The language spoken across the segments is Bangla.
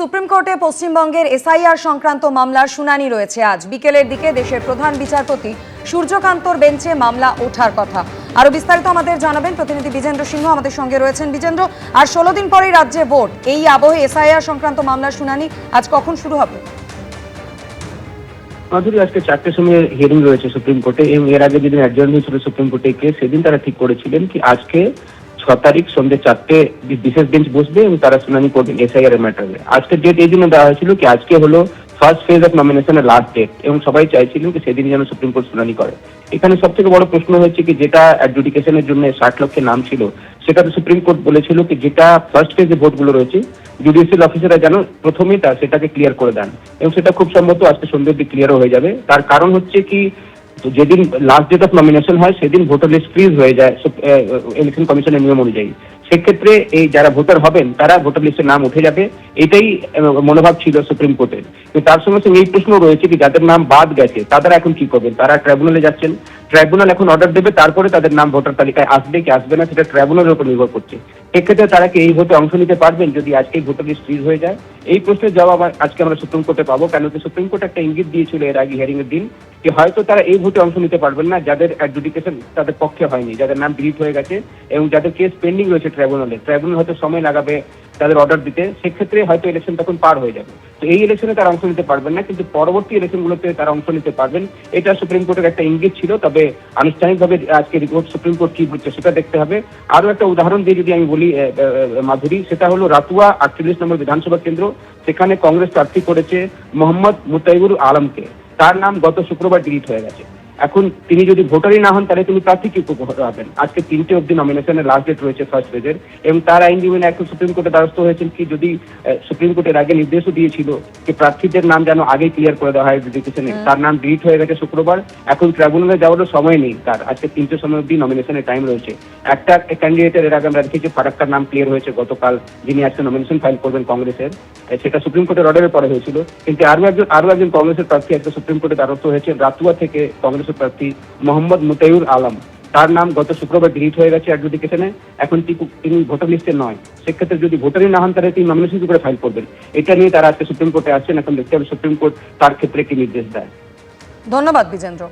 সুপ্রিম কোর্টে পশ্চিমবঙ্গের এসআইআর সংক্রান্ত মামলার শুনানি রয়েছে আজ বিকেলের দিকে। দেশের প্রধান বিচারপতি সূর্যকান্তর বেঞ্চে মামলা ওঠার কথা। আরো বিস্তারিত আমাদের জানাবেন প্রতিনিধি বিজেন্দ্র সিংহ আমাদের সঙ্গে রয়েছেন। বিজেন্দ্র, আর 16 দিন পরেই রাজ্যে ভোট, এই আবহে এসআইআর সংক্রান্ত মামলার শুনানি আজ কখন শুরু হবে? মাধুরী, আজকে 4টের সময় হিয়ারিং রয়েছে সুপ্রিম কোর্টে এবং এর আগে যেদিন অ্যাডজার্ন হয়েছিল সুপ্রিম কোর্টে কেস, সেদিন তারা ঠিক করেছিলেন কি আজকে 6 তারিখ সন্ধ্যে 4টে বিশেষ বেঞ্চ বসবে এবং তারা শুনানি করবেন এসআইআর এর ম্যাটারে। আজকের ডেট এই জন্য দেওয়া হয়েছিল কি আজকে হলো ফার্স্ট ফেজ অফ নমিনেশনের লাস্ট ডেট এবং সবাই চাইছিলেন কি সেদিন যেন সুপ্রিম কোর্ট শুনানি করে। এখানে সব থেকে বড় প্রশ্ন হচ্ছে কি যেটা অ্যাডজুডিকেশনের জন্য 60 লক্ষের নাম ছিল, সেটা তো সুপ্রিম কোর্ট বলেছিল কি যেটা ফার্স্ট ফেজে ভোটগুলো রয়েছে জুডিশিয়াল অফিসাররা যেন প্রথমেই সেটাকে ক্লিয়ার করে দেন এবং সেটা খুব সম্ভবত আজকে সন্ধ্যের দিকে ক্লিয়ারও হয়ে যাবে। তার কারণ হচ্ছে কি যেদিন লাস্ট ডেট অফ নমিনেশন হয় সেদিন ভোটার লিস্ট ফ্রিজ হয়ে যায় ইলেকশন কমিশনের নিয়ম অনুযায়ী। সেক্ষেত্রে এই যারা ভোটার হবেন তারা ভোটার লিস্টের নাম উঠে যাবে, এটাই মনোভাব ছিল সুপ্রিম কোর্টের। কিন্তু তার সঙ্গে সঙ্গে এই প্রশ্ন রয়েছে কি যাদের নাম বাদ গেছে তারা এখন কি করবেন? তারা ট্রাইব্যুনালে যাচ্ছেন, ট্রাইব্যুনাল এখন অর্ডার দেবে, তারপরে তাদের নাম ভোটার তালিকায় আসবে কি আসবে না সেটা ট্রাইব্যুনালের উপর নির্ভর করছে। সেক্ষেত্রে তারা কি এই ভোটে অংশ নিতে পারবেন যদি আজকে ভোটার লিস্ট ফ্রিজ হয়ে যায়? এই প্রশ্নের জবাব আজকে আমরা সুপ্রিম কোর্টে পাবো, কেন কি সুপ্রিম কোর্ট একটা ইঙ্গিত দিয়েছিল এর আগে হিয়ারিং এর দিন কি হয়তো তারা এই ভোটে অংশ নিতে পারবেন না যাদের অ্যাডজুডিকেশন তাদের পক্ষে হয়নি, যাদের নাম ডিলিট হয়ে গেছে এবং যাদের কেস পেন্ডিং রয়েছে ট্রাইব্যুনাল হয়তো সময় লাগাবে তাদের অর্ডার দিতে। সেক্ষেত্রে হয়তো ইলেকশন তখন পার হয়ে যাবে, তো এই ইলেকশনে তারা অংশ নিতে পারবেন না, কিন্তু পরবর্তী ইলেকশনগুলোতে তারা অংশ নিতে পারবেন। এটা সুপ্রিম কোর্টের একটা ইঙ্গিত ছিল, তবে আনুষ্ঠানিকভাবে আজকে রিপোর্ট সুপ্রিম কোর্ট কি হচ্ছে সেটা দেখতে হবে। আরো একটা উদাহরণ দিয়ে যদি আমি বলি মাধুরী, সেটা হলো রাতুয়া 48 নম্বর বিধানসভা কেন্দ্র, সেখানে কংগ্রেস প্রার্থী করেছে মোহাম্মদ মুতাইবুর আলমকে। তার নাম গত শুক্রবার ডিলিট হয়ে গেছে। এখন তিনি যদি ভোটারই না হন তাহলে তিনি প্রার্থী কি হবেন? আজকে 3টে অব্দি নমিনেশনের লাস্ট ডেট রয়েছে ফার্স্ট ফেজের এবং তার আইনজীবী এখন সুপ্রিম কোর্টের দ্বারস্থ হয়েছেন কি যদি সুপ্রিম কোর্টের আগে নির্দেশও দিয়েছিল যে প্রার্থীদের নাম যেন আগে ক্লিয়ার করে দেওয়া হয় এডুকেশনে, তার নাম ডিলিট হয়ে গেছে শুক্রবার। এখন ট্রাইব্যুনালে যাওয়ারও সময় নেই তার, আজকে 3টে সময় অব্দি নমিনেশনের টাইম রয়েছে। একটা ক্যান্ডিডেটের এর আগে আমরা দেখেছি ফারাক্কার নাম ক্লিয়ার হয়েছে গতকাল, যিনি আজকে নমিনেশন ফাইল করবেন কংগ্রেসের, সেটা সুপ্রিম কোর্টের অর্ডারের পরে হয়েছিল। কিন্তু আরো একজন কংগ্রেসের প্রার্থী আজকে সুপ্রিম কোর্টের দ্বারস্থ হয়েছে রাতুয়া থেকে কংগ্রেসের প্রার্থী মোহাম্মদ মুতাইবুর আলম। তার নাম গত শুক্রবার ডিলিট হয়ে গেছে অ্যাডজুডিকেশনে, এখন তিনি ভোটার লিস্টে নয়। সেক্ষেত্রে যদি ভোটারই না হন তাহলে তিনি নমিনেশন করে ফাইল করবেন। এটা নিয়ে তারা আজকে সুপ্রিম কোর্টে আসছেন, এখন দেখতে হবে সুপ্রিম কোর্ট তার ক্ষেত্রে কি নির্দেশ দেয়। ধন্যবাদ বিজেন্দ্র।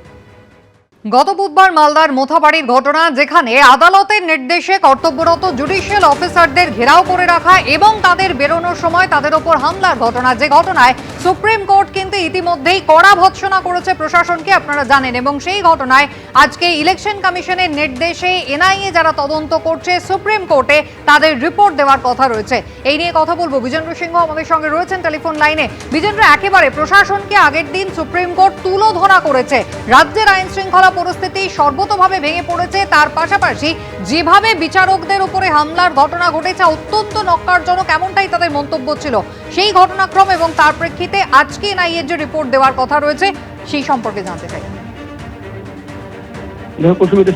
গত বুধবার মালদার মোথাবাড়ির ঘটনা, যেখানে আদালতের নির্দেশে কর্তব্যরত জুডিশিয়াল অফিসারদের ঘেরাও করে রাখা এবং তাদের বেরোনোর সময় তাদের ওপর হামলার ঘটনা, যে ঘটনায় সুপ্রিম কোর্ট কিন্তু ইতিমধ্যেই কড়া ভৎসনা করেছে প্রশাসনকে, আপনারা জানেন। এবং সেই ঘটনায় আজকে ইলেকশন কমিশনের নির্দেশে এনআইএ যারা তদন্ত করছে সুপ্রিম কোর্টে তাদের রিপোর্ট দেওয়ার কথা রয়েছে। এই নিয়ে কথা বলবো, বিজেন্দ্র সিংহ আমাদের সঙ্গে রয়েছেন টেলিফোন লাইনে। বিজেন্দ্র, একেবারে প্রশাসনকে আগের দিন সুপ্রিম কোর্ট তুলোধনা করেছে, রাজ্যের আইন শৃঙ্খলা পরিস্থিতি সর্বতোভাবে ভেঙে পড়েছে, তার পাশাপাশি যেভাবে বিচারকদের উপরে হামলার ঘটনা ঘটেছে অত্যন্ত নক্কারজনক, এমনটাই তাদের মন্তব্য ছিল। সেই ঘটনাক্রম এবং তার প্রেক্ষিতে আজকে এনআইএর যে রিপোর্ট দেওয়ার কথা রয়েছে সেই সম্পর্কে জানতে চাই।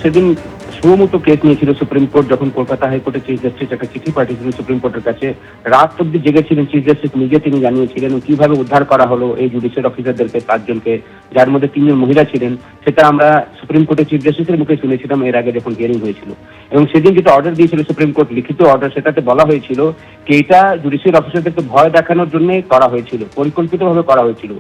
সেদিন সুমত কেস নিয়েছিল সুপ্রিম কোর্ট, যখন কলকাতা হাইকোর্টের চিফ জাস্টিস একটা চিঠি পাঠিয়েছিলেন সুপ্রিম কোর্টের কাছে। রাত অব্দি জেগেছিলেন চিফ জাস্টিস নিজে, তিনি জানিয়েছিলেন কিভাবে উদ্ধার করা হলো এই জুডিশিয়াল অফিসারদেরকে 5 জনকে, যার মধ্যে 3 জন মহিলা ছিলেন। সেটা আমরা সুপ্রিম কোর্টের চিফ জাস্টিসের মুখে শুনেছিলাম এর আগে যখন হিয়ারিং হয়েছিল। এবং সেদিন যেটা অর্ডার দিয়েছিল সুপ্রিম কোর্ট, লিখিত অর্ডার, সেটাতে বলা হয়েছিল যে এটা জুডিশিয়াল অফিসারদেরকে ভয় দেখানোর জন্য করা হয়েছিল, পরিকল্পিতভাবে করা হয়েছিল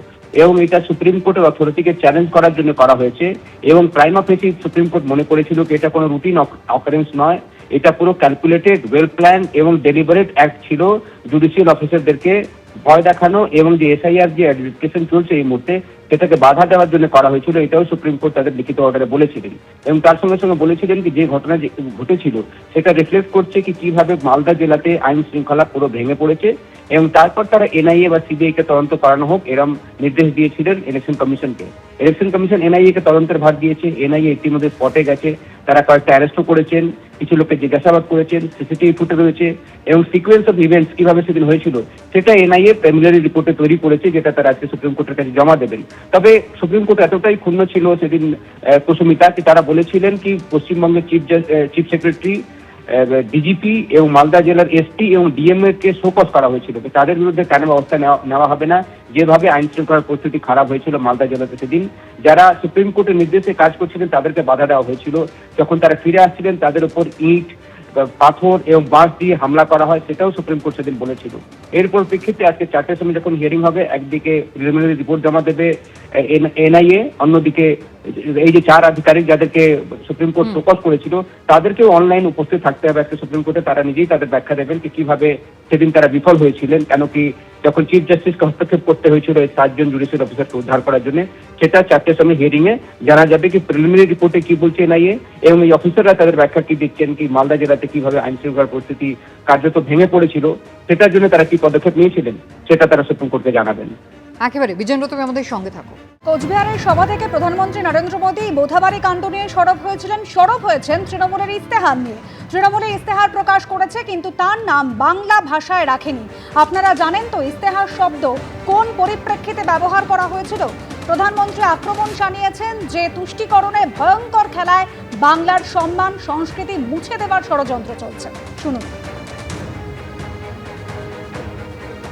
এবং এটা সুপ্রিম কোর্টের অথরিটিকে চ্যালেঞ্জ করার জন্য করা হয়েছে। এবং প্রাইমা ফেসি সুপ্রিম কোর্ট মনে করেছিল যে এটা কোনো রুটিন অকারেন্স নয়, এটা পুরো ক্যালকুলেটেড, ওয়েল প্ল্যান এবং ডেলিবারেট অ্যাক্ট ছিল জুডিশিয়াল অফিসারদেরকে ভয় দেখানো এবং যে এসআইআর যে অ্যাডমিনিস্ট্রেশন চলছে এই মুহূর্তে সেটাকে বাধা দেওয়ার জন্য করা হয়েছিল। এটাও সুপ্রিম কোর্ট তাদের লিখিত অর্ডারে বলেছিলেন এবং তার সঙ্গে সঙ্গে বলেছিলেন কি যে ঘটনা ঘটেছিল সেটা রিফ্লেক্ট করছে কি কিভাবে মালদা জেলাতে আইন শৃঙ্খলা পুরো ভেঙে পড়েছে এবং তারপর তারা এনআইএ বা সিবিআই কে তদন্ত করানো হোক এরকম নির্দেশ দিয়েছিলেন ইলেকশন কমিশনকে। ইলেকশন কমিশন এনআইএ কে তদন্তের ভার দিয়েছে। এনআইএ ইতিমধ্যে স্পটে গেছে, তারা কয়েকটা অ্যারেস্টও করেছেন, কিছু লোককে জিজ্ঞাসাবাদ করেছেন, সিসিটিভি ফুটে রয়েছে এবং সিকোয়েন্স অফ ইভেন্টস কিভাবে সেদিন হয়েছিল সেটা এনআইএ প্রিলিমিনারি রিপোর্টে তৈরি করেছে, যেটা তারা আজকে সুপ্রিম কোর্টের কাছে জমা দেবেন। তবে সুপ্রিম কোর্ট এতটাই ক্ষুণ্ণ ছিল সেদিন কুসুমিতা কি তারা বলেছিলেন কি পশ্চিমবঙ্গের চিফ সেক্রেটারি, ডিজিপি এবং মালদা জেলার এসপি এবং ডিএমএ কে শোকজ করা হয়েছিল, তাদের বিরুদ্ধে কেন ব্যবস্থা নেওয়া হবে না, যেভাবে আইন শৃঙ্খলার পরিস্থিতি খারাপ হয়েছিল মালদা জেলাতে সেদিন। যারা সুপ্রিম কোর্টের নির্দেশে কাজ করছিলেন তাদেরকে বাধা দেওয়া হয়েছিল, যখন তারা ফিরে আসছিলেন তাদের উপর ইট পাথর এবং বাঁশ দিয়ে হামলা করা হয়, সেটাও সুপ্রিম কোর্ট সেদিন বলেছিল। এর পরিপ্রেক্ষিতে আজকে 4টের সময় যখন হিয়ারিং হবে, একদিকে প্রিলিমিনারি রিপোর্ট জমা দেবে এনআইএ, অন্যদিকে এই যে 4 আধিকারিক যাদেরকে সুপ্রিম কোর্ট প্রকাশ করেছিল তাদেরকেও অনলাইন উপস্থিত থাকতে হবে আজকে সুপ্রিম কোর্টে। তারা নিজেই তাদের ব্যাখ্যা দেবেন কি কিভাবে সেদিন তারা বিফল হয়েছিলেন, কেন কি যখন চিফ জাস্টিসকে হস্তক্ষেপ করতে হয়েছিল এই 7 জন জুডিশিয়াল অফিসারকে উদ্ধার করার জন্য, সেটা 4টের সময় হিয়ারিং এ জানা যাবে কি প্রিলিমিনারি রিপোর্টে কি বলছে এনআইএ এবং এই অফিসাররা তাদের ব্যাখ্যা কি দিচ্ছেন, কি মালদা জেলাতে কিভাবে আইন শৃঙ্খলা পরিস্থিতি কার্যত ভেঙে পড়েছিল, সেটার জন্য তারা কি পদক্ষেপ নিয়েছিলেন সেটা তারা সুপ্রিম কোর্টকে জানাবেন। একেবারে বিজেন্দ্র, তুমি আমাদের সঙ্গে থাকো। কোচবিহারের সভা থেকে প্রধানমন্ত্রী নরেন্দ্র মোদী বোথাবাড়ি কাণ্ড নিয়ে সরব হয়েছেন তৃণমূলের ইস্তেহার নিয়ে। তৃণমূলে ইস্তেহার প্রকাশ করেছে, কিন্তু তার নাম বাংলা ভাষায় রাখেনি। আপনারা জানেন তো ইস্তেহার শব্দ কোন পরিপ্রেক্ষিতে ব্যবহার করা হয়েছিল? প্রধানমন্ত্রী আক্রমণ জানিয়েছেন যে তুষ্টিকরণে ভয়ঙ্কর খেলায় বাংলার সম্মান সংস্কৃতি মুছে দেওয়ার ষড়যন্ত্র চলছে। শুনুন।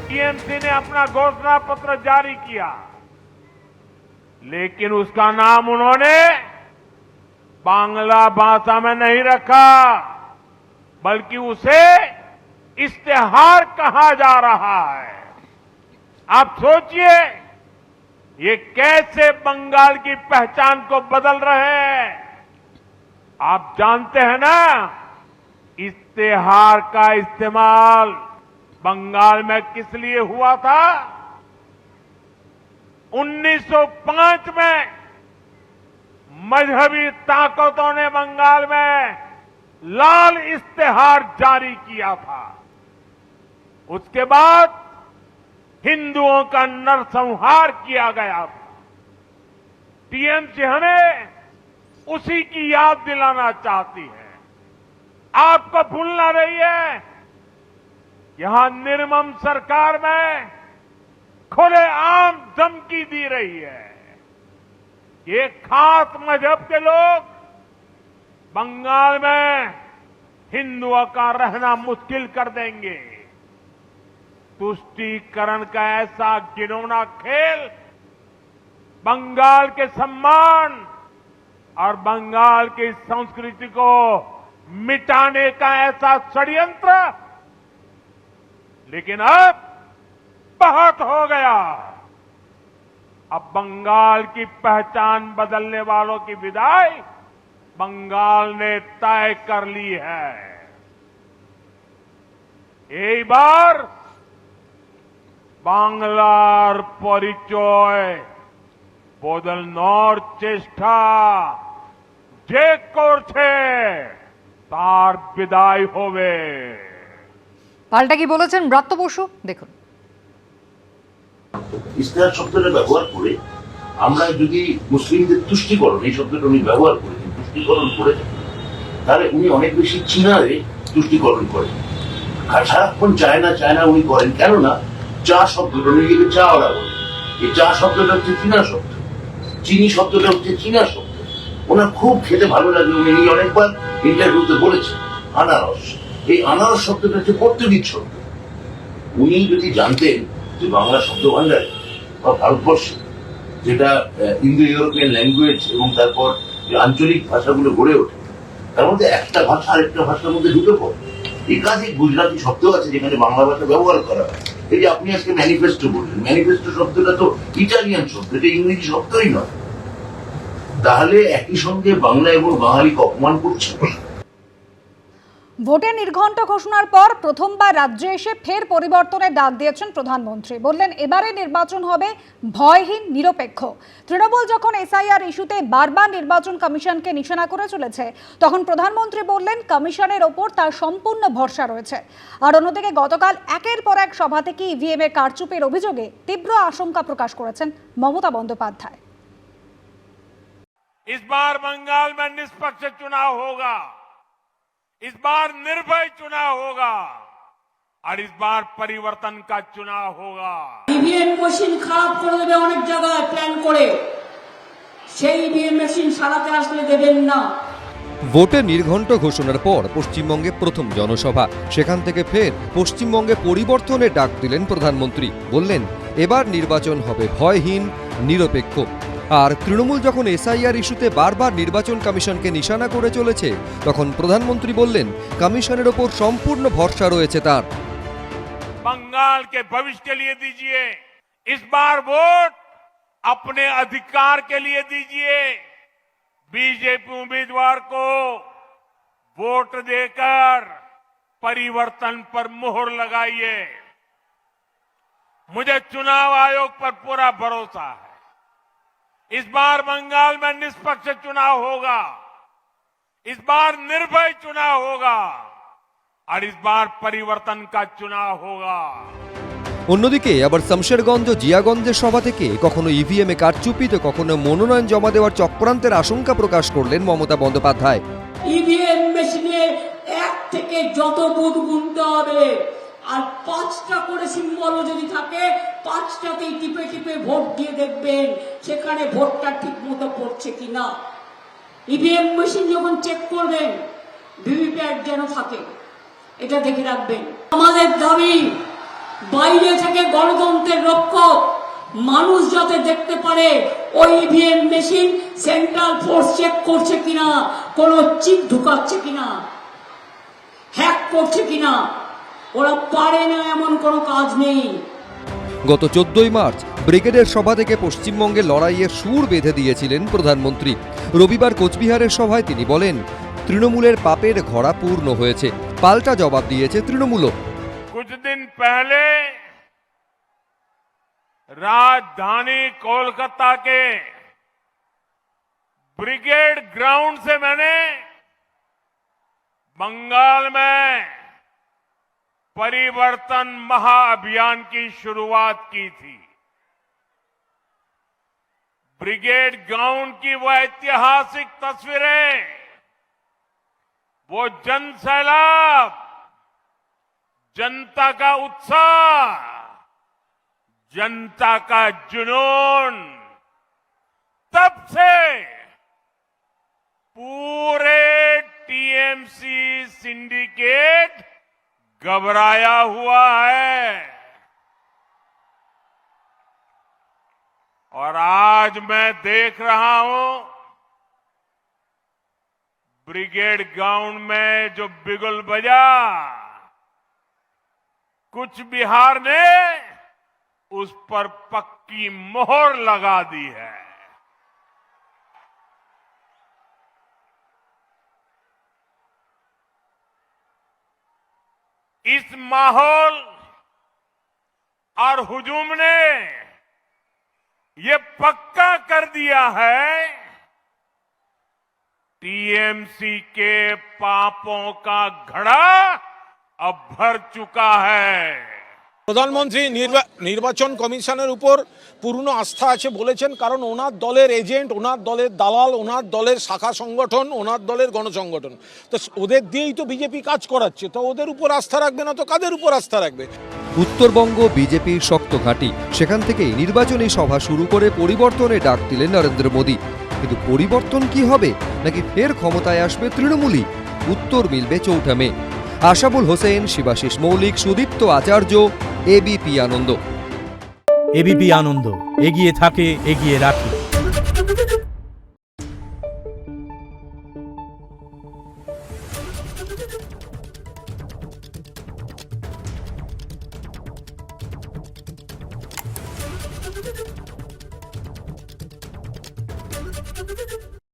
टीएमसी ने अपना घोषणा पत्र जारी किया, लेकिन उसका नाम उन्होंने बांग्ला भाषा में नहीं रखा, बल्कि उसे इश्तेहार कहा जा रहा है। आप सोचिए ये कैसे बंगाल की पहचान को बदल रहे हैं। आप जानते हैं ना, इश्तेहार का इस्तेमाल बंगाल में किस लिए हुआ था? 1905 में मजहबी ताकतों ने बंगाल में लाल इश्तेहार जारी किया था। उसके बाद हिंदुओं का नरसंहार किया गया था। टीएमसी हमें उसी की याद दिलाना चाहती है। आपको भूलना नहीं है, यहां निर्मम सरकार में खुलेआम धमकी दी रही है। ये खास मजहब के लोग बंगाल में हिंदुओं का रहना मुश्किल कर देंगे। तुष्टीकरण का ऐसा घिनौना खेल बंगाल के सम्मान और बंगाल की संस्कृति को मिटाने का ऐसा षड्यंत्र, लेकिन अब बहुत हो गया। अब बंगाल की पहचान बदलने वालों की विदाई बंगाल ने तय कर ली है। এই বার বাংলার পরিচয় বদলানোর চেষ্টা যে করছে তার বিদায় হবে। পাল্টা কি বলেছেন ব্রাত্য বসু, দেখুন। ইস্তেহার শব্দটা ব্যবহার করে আমরা যদি মুসলিমদের তুষ্টিকরণ, এই শব্দটা উনি ব্যবহার করেছেন, তুষ্টিকরণ করে, তাহলে উনি অনেক বেশি চীনারে তুষ্টিকরণ করেন। আর সারাক্ষণ চায়না উনি করেন, কেননা চা শব্দটা নিজেকে চা ওরা বলে। এই চা শব্দটা হচ্ছে চীনা শব্দ, চিনি শব্দটা হচ্ছে চীনা শব্দ। ওনার খুব খেতে ভালো লাগে, উনি অনেকবার ইন্টারভিউতে বলেছেন। আনারস, এই আনারস শব্দটা হচ্ছে পর্তুগিজ শব্দ। উনি যদি জানতেন যে বাংলা শব্দ ভান্ডারে বা ভারতবর্ষে যেটা ইন্দো ইউরোপিয়ান ল্যাঙ্গুয়েজ এবং তারপর যে আঞ্চলিক ভাষাগুলো গড়ে ওঠে, তার মধ্যে একটা ভাষা আরেকটা ভাষার মধ্যে ঢুকে পড়ে। একাধিক গুজরাটি শব্দ আছে যেখানে বাংলা ভাষা ব্যবহার করা হয়। এই যে আপনি আজকে ম্যানিফেস্টো বললেন, ম্যানিফেস্টো শব্দটা তো ইটালিয়ান শব্দ, এটা ইংরেজি শব্দই নয়। তাহলে একই সঙ্গে বাংলা এবং বাঙালিকে অপমান করছে। ভোটে নির্ঘণ্ট ঘোষণার পর প্রথমবার রাজ্যে এসে ফের পরিবর্তনের ডাক দিয়েছেন প্রধানমন্ত্রী। বললেন এবারে নির্বাচন হবে ভয়হীন, নিরপেক্ষ। তৃণমূল যখন এসআইআর ইস্যুতে বারবার নির্বাচন কমিশনকে নিশানা করে চলেছে, তখন প্রধানমন্ত্রী বললেন কমিশনের ওপর তার সম্পূর্ণ ভরসা রয়েছে। আর অন্যদিকে গতকাল একের পর এক সভা থেকে ইভিএম এ কারচুপির অভিযোগে তীব্র আশঙ্কা প্রকাশ করেছেন মমতা বন্দ্যোপাধ্যায়। इस बार बंगाल में निष्पक्ष चुनाव होगा, इस बार निर्भय चुनाव होगा और इस बार परिवर्तन का चुनाव होगा। ইভিএম মেশিন খারাপ করে দেবে অনেক জায়গায় প্ল্যান করে, সেই ইভিএম মেশিন সারাতে আসলে দেবেন না। ভোটে নির্ঘণ্ট ঘোষণার পর পশ্চিমবঙ্গে প্রথম জনসভা, সেখান থেকে ফের পশ্চিমবঙ্গে পরিবর্তনের ডাক দিলেন প্রধানমন্ত্রী। বললেন এবার নির্বাচন হবে ভয়হীন, নিরপেক্ষ। আর তৃণমূল যখন এসআইআর ইস্যুতে বারবার নির্বাচন কমিশনকে নিশানা করে চলেছে, তখন প্রধানমন্ত্রী বললেন কমিশনের ওপর সম্পূর্ণ ভরসা রয়েছে তার। बंगाल के भविष्य के लिए दीजिए, इस बार वोट अपने अधिकार के लिए दीजिए। बीजेपी उम्मीदवार को वोट देकर परिवर्तन पर मोहर लगाइए। मुझे चुनाव आयोग पर पूरा भरोसा है। इस बार बंगाल में निष्पक्ष चुनाव होगा, इस बार निर्भय चुनाव होगा और इस बार परिवर्तन का चुनाव होगा। অন্যদিকে আবার শমশেরগঞ্জ জিয়াগঞ্জের সভা থেকে কখনো ইভিএমে কারচুপি তো কখনো মনোনয়ন জমা দেওয়ার চক্রান্তের আশঙ্কা প্রকাশ করলেন মমতা বন্দ্যোপাধ্যায়। ইভিএম মেশিনে এক থেকে যত বুথ গুনতে হবে, আর 5টা করে সিম্বলও যদি থাকে 5টাতেই টিপে টিপে ভোট দিয়ে দেখবেন সেখানে ভোটটা ঠিক মতো পড়ছে কিনা। ইভিএম মেশিন যখন চেক করবেন ভিভিপ্যাট যেন থাকে, এটা দেখে রাখবেন। আমাদের দাবি, বাইরে থেকে গণতন্ত্রের রক্ষক মানুষ যাতে দেখতে পারে ওই EVM machine central force check করছে কিনা, কোন চিপ ঢুকাচ্ছে কিনা, হ্যাক করছে কিনা। ওরা পারে না এমন কোনো কাজ নেই। গত 14ই মার্চ ব্রিগেডের সভা থেকে পশ্চিমবঙ্গে লড়াইয়ের সুর বেঁধে দিয়েছিলেন প্রধানমন্ত্রী। রবিবার কোচবিহারের সভায় তিনি বলেন তৃণমূলের পাপের ঘড়া পূর্ণ হয়েছে, পাল্টা জবাব দিয়েছে তৃণমূলও। कुछ दिन पहले राजधानी कोलकाता के ब्रिगेड ग्राउंड से मैंने बंगाल में परिवर्तन महाअभियान की शुरुआत की थी। ब्रिगेड ग्राउंड की वो ऐतिहासिक तस्वीरें, वो जन सैलाब, जनता का उत्साह, जनता का जुनून, तब से पूरे टीएमसी सिंडिकेट घबराया हुआ है। और आज मैं देख रहा हूं ब्रिगेड ग्राउंड में जो बिगुल बजा, कुछ बिहार ने उस पर पक्की मोहर लगा दी है। इस माहौल और हुजूम ने ये पक्का कर दिया है टीएमसी के पापों का घड़ा अब भर चुका है। প্রধানমন্ত্রী নির্বাচন কমিশনের উপর পূর্ণ আস্থা আছে বলেছেন, কারণ ওনার দলের এজেন্ট, ওনার দলের দালাল, ওনার দলের শাখা সংগঠন, ওনার দলের গণসংগঠন, তো ওদের দিয়েই তো বিজেপি কাজ করাচ্ছে। তো ওদের উপর আস্থা রাখবে না তো কাদের উপর আস্থা রাখবে? উত্তরবঙ্গ বিজেপির শক্ত ঘাঁটি, সেখান থেকেই নির্বাচনী সভা শুরু করে পরিবর্তনের ডাক দিলেন নরেন্দ্র মোদী। কিন্তু পরিবর্তন কি হবে, নাকি ফের ক্ষমতায় আসবে তৃণমূলই? উত্তর মিলবে 4 মে। আশাবুল হোসেন, শিবাশিস মৌলিক, সুদীপ্ত আচার্য, এবিপি আনন্দ। এবিপি আনন্দ, এগিয়ে থাকে, এগিয়ে রাখে।